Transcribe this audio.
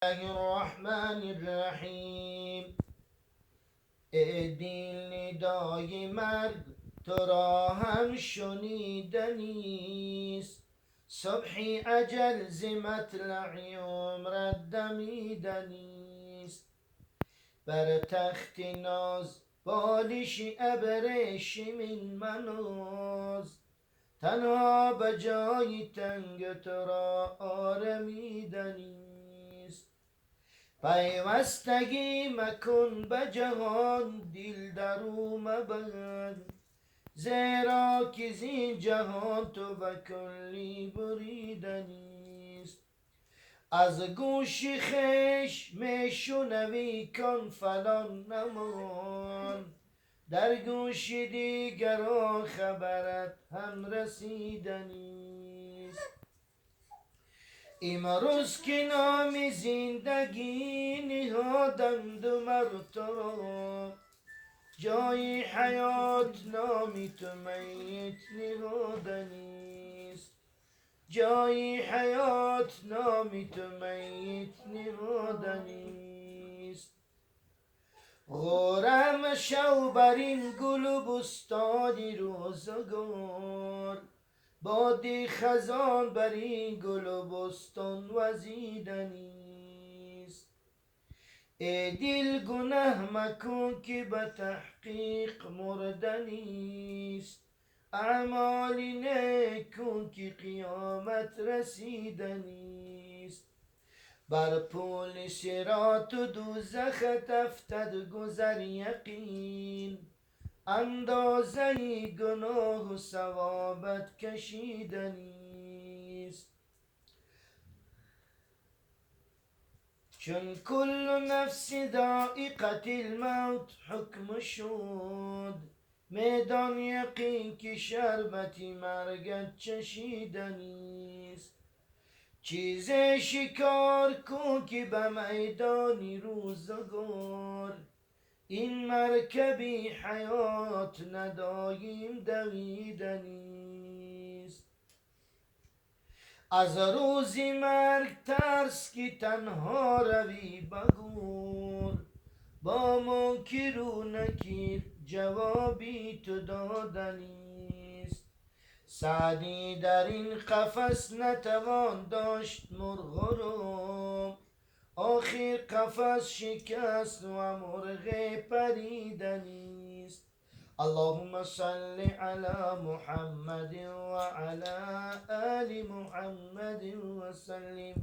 الله الرحمن الرحیم. ای دل ندای مرگ تو را هم شنیدنیست، صبح اجل ز مطلع عمرت دمیدنیست. بر تخت ناز بالش ابریشمین مناز، تنها به جای تنگ تو را آرمیدنیست. پیوستگی مکن به جهان، دل در او مبند، زیرا که زین جهان تو به کلی بریدنیست. از گوش خویش می شنوی کن فلان نمان، در گوش دیگران خبرت هم رسیدنیست. امروز که نام زندگی نهادند مر تو را، جای حیات نام تو میت نهادنیست. جای حیات نام تو میت نهادنیست. غورم شو بر این گل و بستان روزگار، باد خزان بر این گل و بستان وزیدنیست. ای دل گنه مکن که به تحقیق مردنیست، اعمال نیک کن که قیامت رسیدنیست. بر پول صراط و دوزخت افتد گذر یقین، اندازه گناه و ثوابت کشیدنیست. چون کل نفس ذائقة الموت حکم شد، میدان یقین که شربت مرگت چشیدنیست. چیز شکار کن که به میدان روزگار، این مرکبی حیات ندایم دویدنیست. از روز مرگ ترس که تنها روی بگور، با منکر و نکیر جوابی تو دادنیست. سعدی در این قفس نتوان داشت مرغ را، آخر قفس شکست و مرغ پریدنیست. اللهم صل على محمد و على آل محمد و سلم.